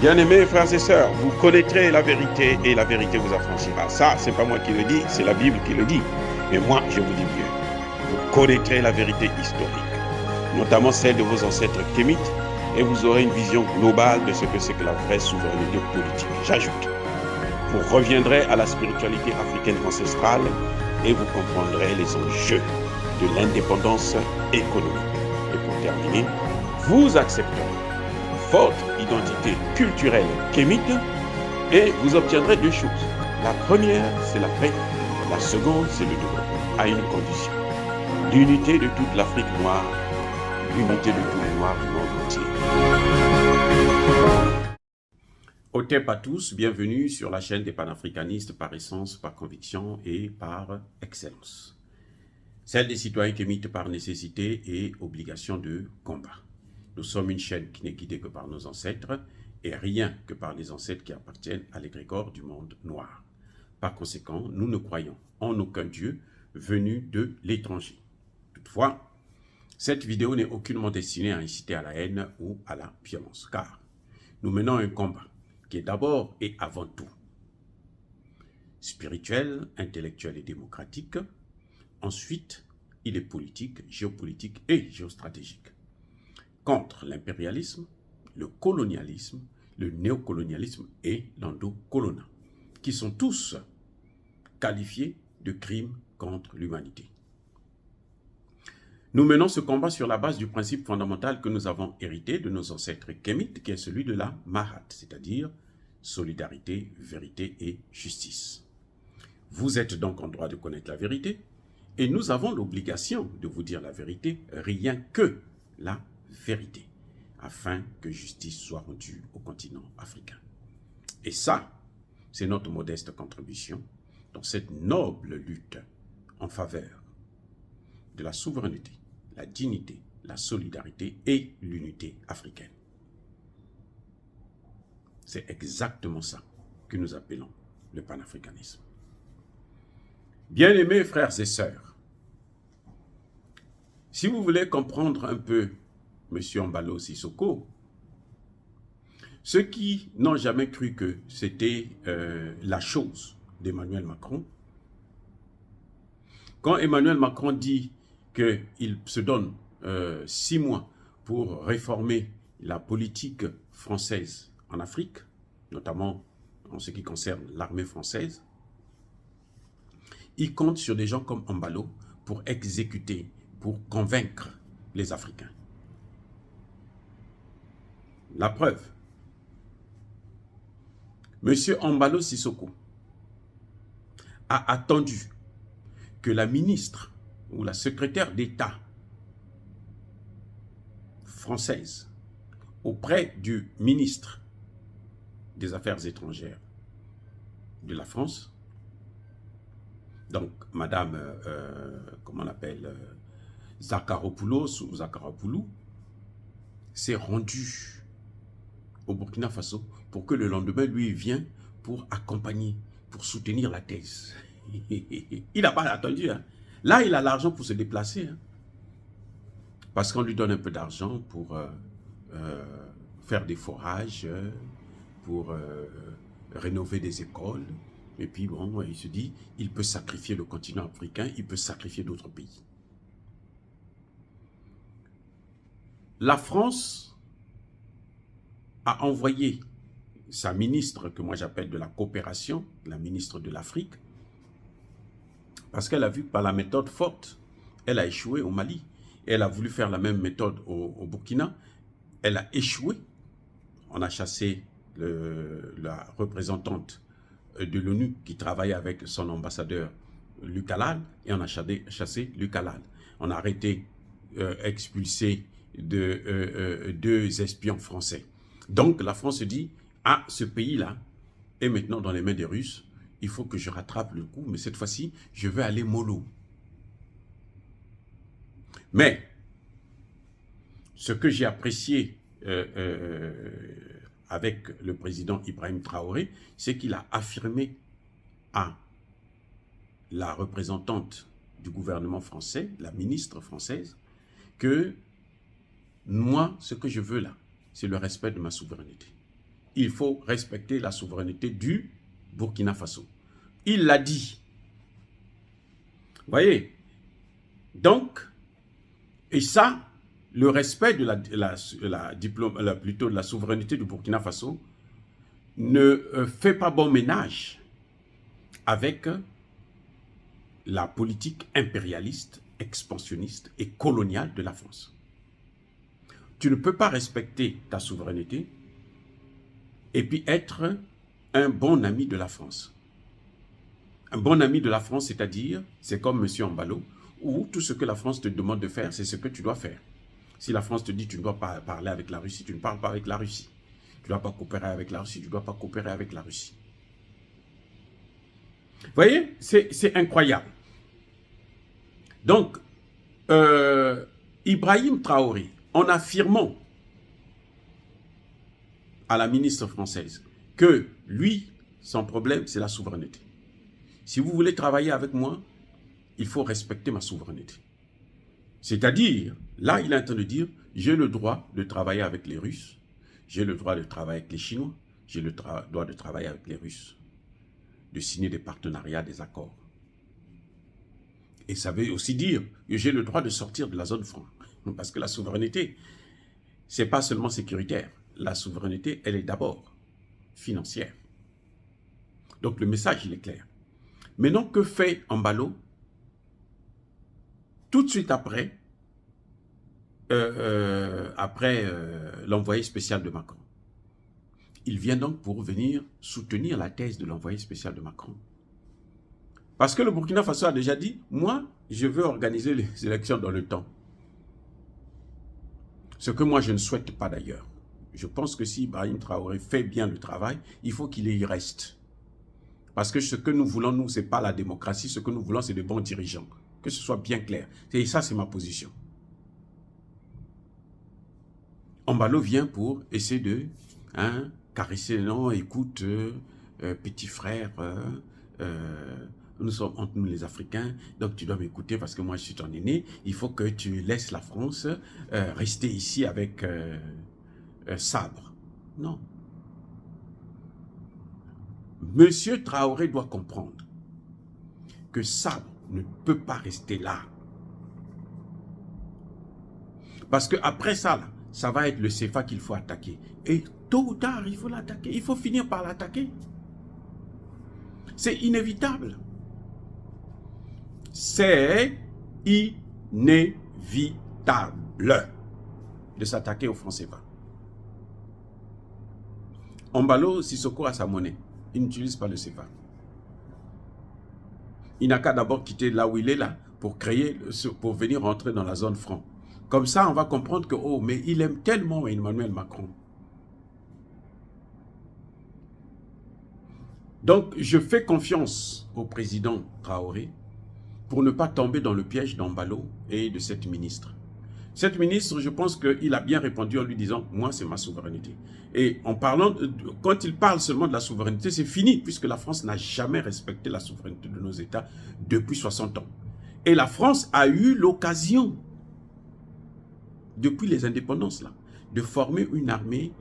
Bien-aimés frères et sœurs, vous connaîtrez la vérité et la vérité vous affranchira. Ça, c'est pas moi qui le dis, c'est la Bible qui le dit. Mais moi, je vous dis bien, vous connaîtrez la vérité historique, notamment celle de vos ancêtres kémites, et vous aurez une vision globale de ce que c'est que la vraie souveraineté politique. J'ajoute, vous reviendrez à la spiritualité africaine ancestrale et vous comprendrez les enjeux de l'indépendance économique. Et pour terminer, vous accepterez votre identité culturelle kémite et vous obtiendrez deux choses. La première, c'est la paix. La seconde, c'est le développement, à une condition. L'unité de toute l'Afrique noire, l'unité de tous les Noirs du monde entier. Otep à tous, bienvenue sur la chaîne des panafricanistes par essence, par conviction et par excellence. Celle des citoyens kémites par nécessité et obligation de combat. Nous sommes une chaîne qui n'est guidée que par nos ancêtres et rien que par les ancêtres qui appartiennent à l'égrégore du monde noir. Par conséquent, nous ne croyons en aucun Dieu venu de l'étranger. Toutefois, cette vidéo n'est aucunement destinée à inciter à la haine ou à la violence, car nous menons un combat qui est d'abord et avant tout spirituel, intellectuel et démocratique. Ensuite, il est politique, géopolitique et géostratégique. Contre l'impérialisme, le colonialisme, le néocolonialisme et l'endocolonat, qui sont tous qualifiés de crimes contre l'humanité. Nous menons ce combat sur la base du principe fondamental que nous avons hérité de nos ancêtres kémites, qui est celui de la Mahat, c'est-à-dire solidarité, vérité et justice. Vous êtes donc en droit de connaître la vérité, et nous avons l'obligation de vous dire la vérité, rien que la vérité, afin que justice soit rendue au continent africain. Et ça, c'est notre modeste contribution dans cette noble lutte en faveur de la souveraineté, la dignité, la solidarité et l'unité africaine. C'est exactement ça que nous appelons le panafricanisme. Bien-aimés frères et sœurs, si vous voulez comprendre un peu M. Embalo Sissoko, ceux qui n'ont jamais cru que c'était la chose d'Emmanuel Macron, quand Emmanuel Macron dit qu'il se donne 6 mois pour réformer la politique française en Afrique, notamment en ce qui concerne l'armée française, il compte sur des gens comme Embalo pour exécuter, pour convaincre les Africains. La preuve, M. Embalo Sissoko a attendu que la ministre ou la secrétaire d'État française auprès du ministre des Affaires étrangères de la France, donc Madame, comment on appelle, Zakharopoulos ou Zakharopoulou, s'est rendue au Burkina Faso pour que le lendemain, lui, il vienne pour accompagner, pour soutenir la thèse. Il n'a pas attendu. Hein. Là, il a l'argent pour se déplacer. Hein. Parce qu'on lui donne un peu d'argent pour faire des forages, pour rénover des écoles. Et puis, bon, il se dit, il peut sacrifier le continent africain, il peut sacrifier d'autres pays. La France a envoyé sa ministre, que moi j'appelle de la coopération, la ministre de l'Afrique, parce qu'elle a vu que par la méthode forte, elle a échoué au Mali. Et elle a voulu faire la même méthode au Burkina. Elle a échoué. On a chassé la représentante de l'ONU qui travaillait avec son ambassadeur Luc Halal, et on a chassé Luc Halal. On a arrêté, expulsé 2 espions français. Donc la France se dit, ah, ce pays-là est maintenant dans les mains des Russes, il faut que je rattrape le coup, mais cette fois-ci, je vais aller mollo. Mais, ce que j'ai apprécié avec le président Ibrahim Traoré, c'est qu'il a affirmé à la représentante du gouvernement français, la ministre française, que moi, ce que je veux là, c'est le respect de ma souveraineté. il faut respecter la souveraineté du Burkina Faso. Il l'a dit. Vous voyez? Donc, et ça, le respect de plutôt de la souveraineté du Burkina Faso ne fait pas bon ménage avec la politique impérialiste, expansionniste et coloniale de la France. Tu ne peux pas respecter ta souveraineté et puis être un bon ami de la France. Un bon ami de la France, c'est-à-dire, c'est comme M. Embalo, où tout ce que la France te demande de faire, c'est ce que tu dois faire. Si la France te dit tu ne dois pas parler avec la Russie, tu ne parles pas avec la Russie. Tu ne dois pas coopérer avec la Russie, tu ne dois pas coopérer avec la Russie. Vous voyez, c'est incroyable. Donc, Ibrahim Traoré, en affirmant à la ministre française que lui, son problème, c'est la souveraineté. Si vous voulez travailler avec moi, il faut respecter ma souveraineté. C'est-à-dire, là, il est en train de dire, j'ai le droit de travailler avec les Russes, j'ai le droit de travailler avec les Chinois, j'ai le droit de travailler avec les Russes, de signer des partenariats, des accords. Et ça veut aussi dire que j'ai le droit de sortir de la zone franc. Parce que la souveraineté, ce n'est pas seulement sécuritaire. La souveraineté, elle est d'abord financière. Donc le message, il est clair. Maintenant, que fait Embalo? Tout de suite après, l'envoyé spécial de Macron. Il vient donc pour venir soutenir la thèse de l'envoyé spécial de Macron. Parce que le Burkina Faso a déjà dit, moi, je veux organiser les élections dans le temps. Ce que moi, je ne souhaite pas d'ailleurs. Je pense que si Ibrahim Traoré fait bien le travail, il faut qu'il y reste. Parce que ce que nous voulons, nous, ce n'est pas la démocratie. Ce que nous voulons, c'est de bons dirigeants. Que ce soit bien clair. Et ça, c'est ma position. Embalo vient pour essayer de caresser. Non, écoute, petit frère, nous sommes entre nous les Africains, donc tu dois m'écouter parce que moi je suis ton aîné. Il faut que tu laisses la France rester ici avec sabre. Non. Monsieur Traoré doit comprendre que sabre ne peut pas rester là. Parce qu'après ça, là, ça va être le CFA qu'il faut attaquer. Et tôt ou tard, il faut l'attaquer. Il faut finir par l'attaquer. C'est inévitable. C'est inévitable de s'attaquer au franc CFA. Embalo Sissoko a sa monnaie. Il n'utilise pas le CFA. Il n'a qu'à d'abord quitter là où il est là pour venir rentrer dans la zone franc. Comme ça, on va comprendre que, oh, mais il aime tellement Emmanuel Macron. Donc, je fais confiance au président Traoré pour ne pas tomber dans le piège d'Embalo et de cette ministre. Cette ministre, je pense qu'il a bien répondu en lui disant, moi, c'est ma souveraineté. Et en parlant, quand il parle seulement de la souveraineté, c'est fini, puisque la France n'a jamais respecté la souveraineté de nos États depuis 60 ans. Et la France a eu l'occasion, depuis les indépendances, là, de former une armée,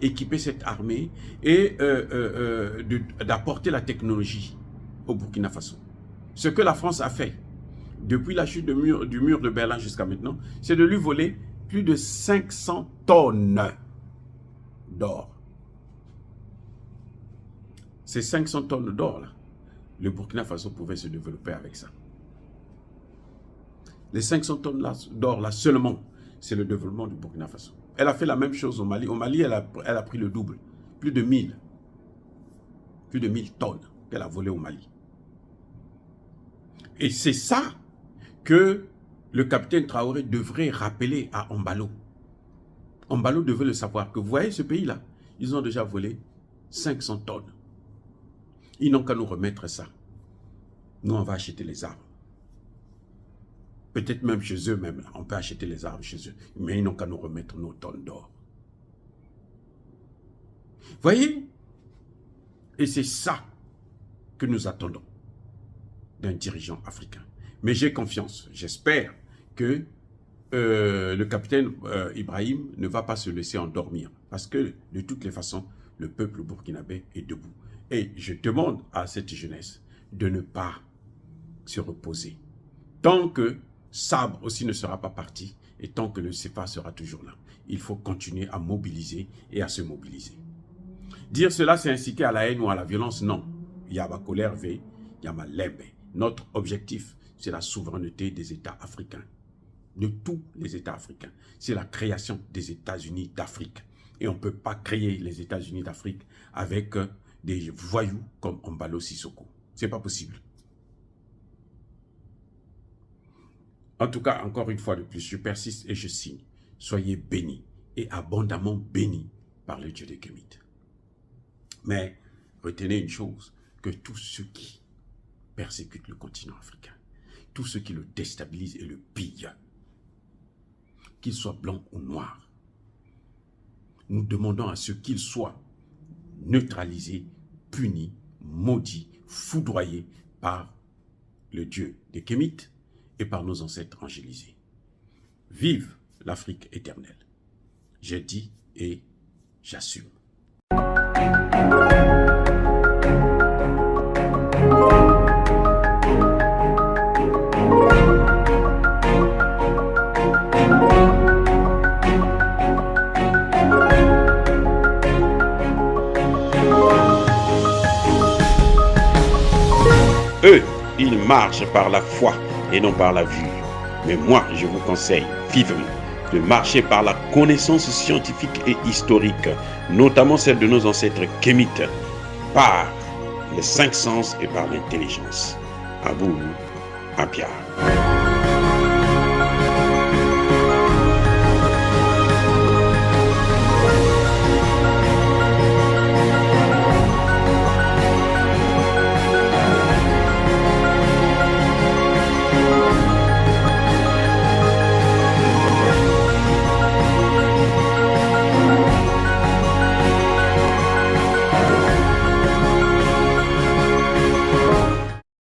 équiper cette armée et d'apporter la technologie au Burkina Faso. Ce que la France a fait depuis la chute du mur de Berlin jusqu'à maintenant, c'est de lui voler plus de 500 tonnes d'or. Ces 500 tonnes d'or, là, le Burkina Faso pouvait se développer avec ça. Les 500 tonnes d'or, là, seulement, c'est le développement du Burkina Faso. Elle a fait la même chose au Mali. Au Mali, elle a pris le double. Plus de 1000 tonnes qu'elle a volées au Mali. Et c'est ça que le capitaine Traoré devrait rappeler à Embalo. Embalo devait le savoir, que vous voyez ce pays-là, ils ont déjà volé 500 tonnes. Ils n'ont qu'à nous remettre ça. Nous, on va acheter les armes. Peut-être même chez eux, même là, on peut acheter les armes chez eux. Mais ils n'ont qu'à nous remettre nos tonnes d'or. Voyez? Et c'est ça que nous attendons d'un dirigeant africain. Mais j'ai confiance, j'espère que le capitaine Ibrahim ne va pas se laisser endormir parce que de toutes les façons, le peuple burkinabé est debout. Et je demande à cette jeunesse de ne pas se reposer. Tant que Sabre aussi ne sera pas parti et tant que le CFA sera toujours là, il faut continuer à mobiliser et à se mobiliser. Dire cela, c'est inciter à la haine ou à la violence, non. Il y a ma colère, il y a ma lembe. Notre objectif, c'est la souveraineté des États africains, de tous les États africains. C'est la création des États-Unis d'Afrique. Et on ne peut pas créer les États-Unis d'Afrique avec des voyous comme Ombalo Sissoko. Ce n'est pas possible. En tout cas, encore une fois de plus, je persiste et je signe. Soyez bénis et abondamment bénis par le Dieu des Kémites. Mais retenez une chose, que tous ceux qui persécutent le continent africain, tous ceux qui le déstabilisent et le pillent, qu'ils soient blancs ou noirs, nous demandons à ceux qu'ils soient neutralisés, punis, maudits, foudroyés par le Dieu des Kémites et par nos ancêtres angélisés. Vive l'Afrique éternelle. J'ai dit et j'assume. Eux, ils marchent par la foi et non par la vue. Mais moi, je vous conseille vivement de marcher par la connaissance scientifique et historique, notamment celle de nos ancêtres kémites, par les 5 sens et par l'intelligence. À vous, Apia.